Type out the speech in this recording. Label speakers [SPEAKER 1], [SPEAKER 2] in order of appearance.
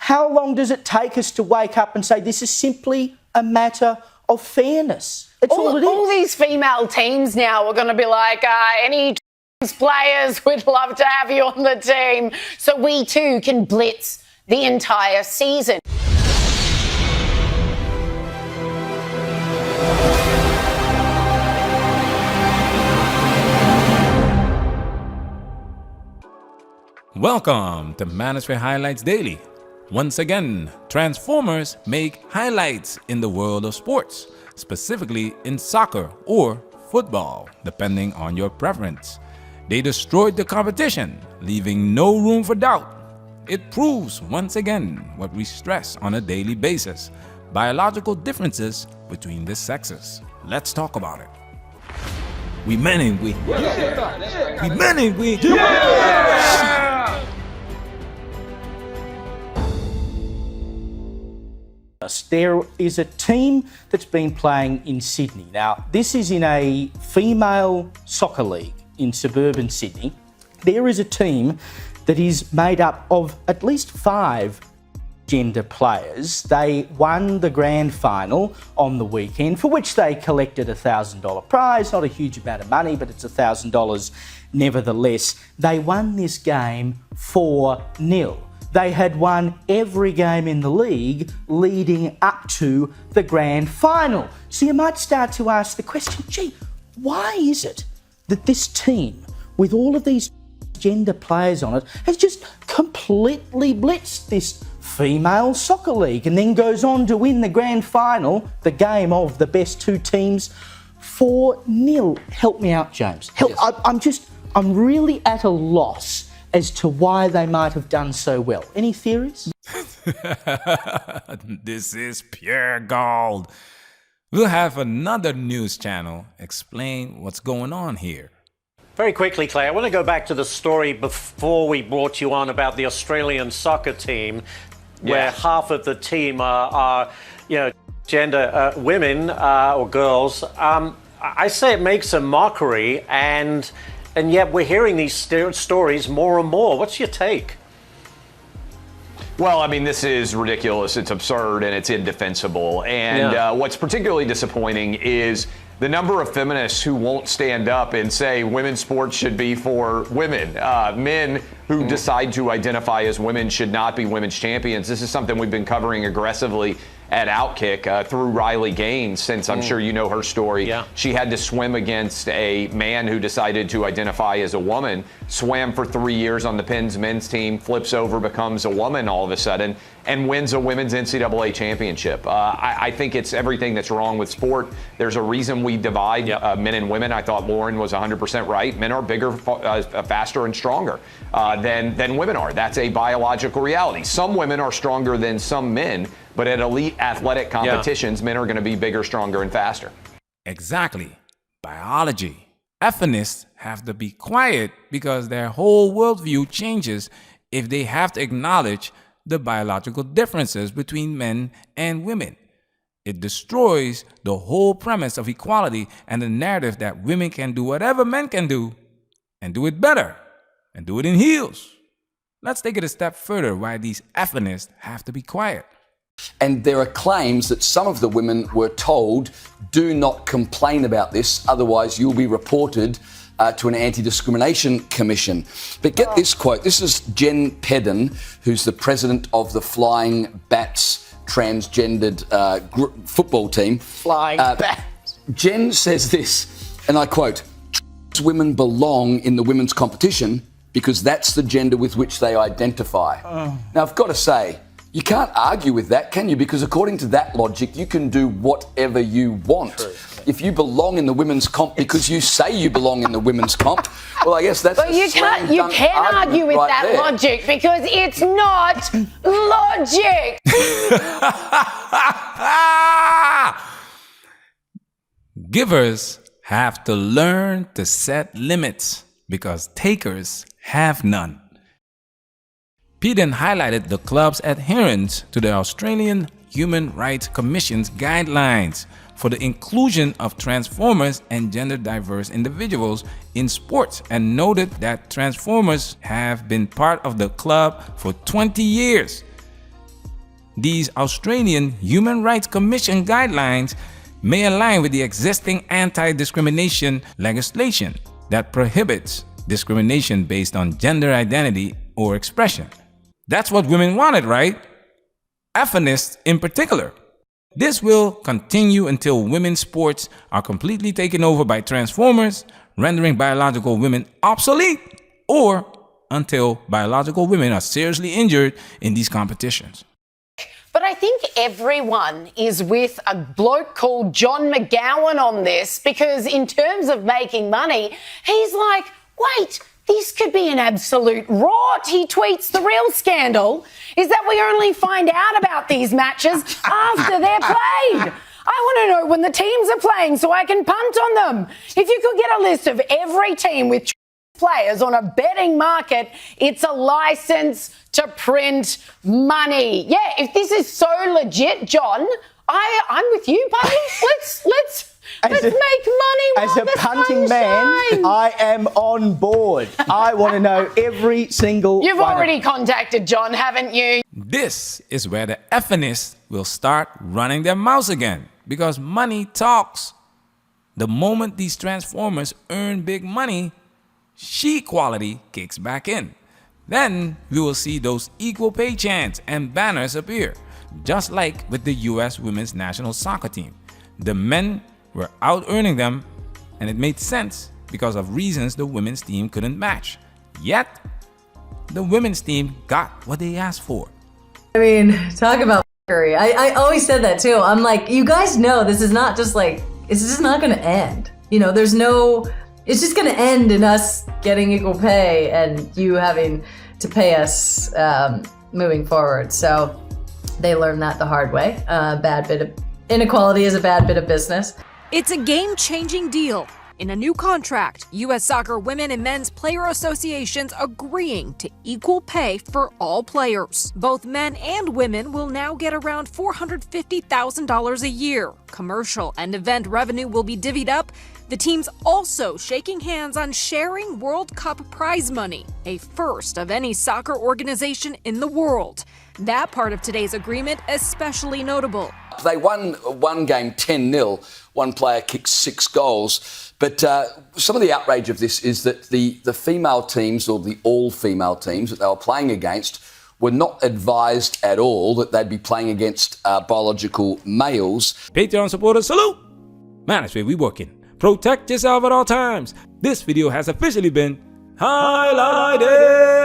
[SPEAKER 1] how long does it take us to wake up and say this is simply a matter of fairness? It's all it is.
[SPEAKER 2] All these female teams now are going to be like, any players, we'd love to have you on the team so we too can blitz the entire season.
[SPEAKER 3] Welcome to Manosphere Highlights Daily. Once again, Transformers make highlights in the world of sports, specifically in soccer or football, depending on your preference. They destroyed the competition, leaving no room for doubt. It proves once again what we stress on a daily basis: biological differences between the sexes. Let's talk about it. We men and we. Yeah. We men and we. Yeah.
[SPEAKER 1] There is a team that's been playing in Sydney. Now, this is in a female soccer league in suburban Sydney. There is a team that is made up of at least 5 gender players. They won the grand final on the weekend, for which they collected a $1,000 prize. Not a huge amount of money, but it's $1,000 nevertheless. They won this game 4-0. They had won every game in the league leading up to the grand final. So you might start to ask the question, gee, why is it that this team, with all of these gender players on it, has just completely blitzed this female soccer league and then goes on to win the grand final, the game of the best 2 teams, 4-0? Help me out, James. Yes. I'm really at a loss as to why they might have done so well. Any theories?
[SPEAKER 3] This is pure gold. We'll have another news channel explain what's going on here.
[SPEAKER 4] Very quickly, Claire, I want to go back to the story before we brought you on about the Australian soccer team, where half of the team are gender women or girls. I say it makes a mockery, and yet we're hearing these stories more and more. What's your take?
[SPEAKER 5] Well, I mean, this is ridiculous. It's absurd and it's indefensible. And what's particularly disappointing is the number of feminists who won't stand up and say women's sports should be for women. Men who decide to identify as women should not be women's champions. This is something we've been covering aggressively at Outkick through Riley Gaines, since I'm sure you know her story. Yeah. She had to swim against a man who decided to identify as a woman, swam for 3 years on the Penn's men's team, flips over, becomes a woman all of a sudden, and wins a women's NCAA championship. I think it's everything that's wrong with sport. There's a reason we divide men and women. I thought Lauren was 100% right. Men are bigger, faster, and stronger than women are. That's a biological reality. Some women are stronger than some men, but at elite athletic competitions, men are going to be bigger, stronger, and faster.
[SPEAKER 3] Exactly. Biology. Feminists have to be quiet because their whole worldview changes if they have to acknowledge the biological differences between men and women. It destroys the whole premise of equality and the narrative that women can do whatever men can do and do it better and do it in heels. Let's take it a step further why these feminists have to be quiet.
[SPEAKER 6] And there are claims that some of the women were told, do not complain about this, otherwise you'll be reported to an anti-discrimination commission. But get this quote. This is Jen Pedden, who's the president of the Flying Bats transgendered football team.
[SPEAKER 1] Flying Bats.
[SPEAKER 6] Jen says this, and I quote, "Women belong in the women's competition because that's the gender with which they identify." Now, I've got to say, you can't argue with that, can you? Because according to that logic, you can do whatever you want. True. If you belong in the women's comp because you say you belong in the women's comp, well, I guess that's.
[SPEAKER 2] But you can't argue with that logic because it's not logic.
[SPEAKER 3] Givers have to learn to set limits because takers have none. Peden highlighted the club's adherence to the Australian Human Rights Commission's guidelines for the inclusion of Transformers and gender-diverse individuals in sports and noted that Transformers have been part of the club for 20 years. these Australian Human Rights Commission guidelines may align with the existing anti-discrimination legislation that prohibits discrimination based on gender identity or expression. That's what women wanted, right? Feminists in particular. This will continue until women's sports are completely taken over by transformers, rendering biological women obsolete, or until biological women are seriously injured in these competitions.
[SPEAKER 2] But I think everyone is with a bloke called John McGowan on this, because in terms of making money, he's like, wait, this could be an absolute rot. He tweets, the real scandal is that we only find out about these matches after they're played. I want to know when the teams are playing so I can punt on them. If you could get a list of every team with players on a betting market, it's a license to print money. Yeah, if this is so legit, John, I'm with you, buddy. Let's make money while
[SPEAKER 1] as a
[SPEAKER 2] the
[SPEAKER 1] punting
[SPEAKER 2] sun
[SPEAKER 1] man,
[SPEAKER 2] shines.
[SPEAKER 1] I am on board. I want to know every single
[SPEAKER 2] You've
[SPEAKER 1] one of-
[SPEAKER 2] already contacted John, haven't you?
[SPEAKER 3] This is where the feminists will start running their mouths again, because money talks. The moment these transformers earn big money, she equality kicks back in. Then we will see those equal pay chants and banners appear, just like with the US women's national soccer team. The men were out earning them, and it made sense because of reasons the women's team couldn't match. Yet, the women's team got what they asked for.
[SPEAKER 7] I mean, talk about fuckery. I always said that too. I'm like, you guys know this is not just like, it's just not going to end. You know, it's just going to end in us getting equal pay and you having to pay us moving forward. So they learned that the hard way. Inequality is a bad bit of business.
[SPEAKER 8] It's a game-changing deal. In a new contract, U.S. Soccer Women and Men's Player Associations agreeing to equal pay for all players. Both men and women will now get around $450,000 a year. Commercial and event revenue will be divvied up. The teams also shaking hands on sharing World Cup prize money, a first of any soccer organization in the world. That part of today's agreement especially notable.
[SPEAKER 6] They won one game 10-0. One player kicked 6 goals. But some of the outrage of this is that the female teams, or the all-female teams that they were playing against, were not advised at all that they'd be playing against biological males.
[SPEAKER 3] Patreon supporters, salute! Man, that's where we working. Protect yourself at all times. This video has officially been highlighted.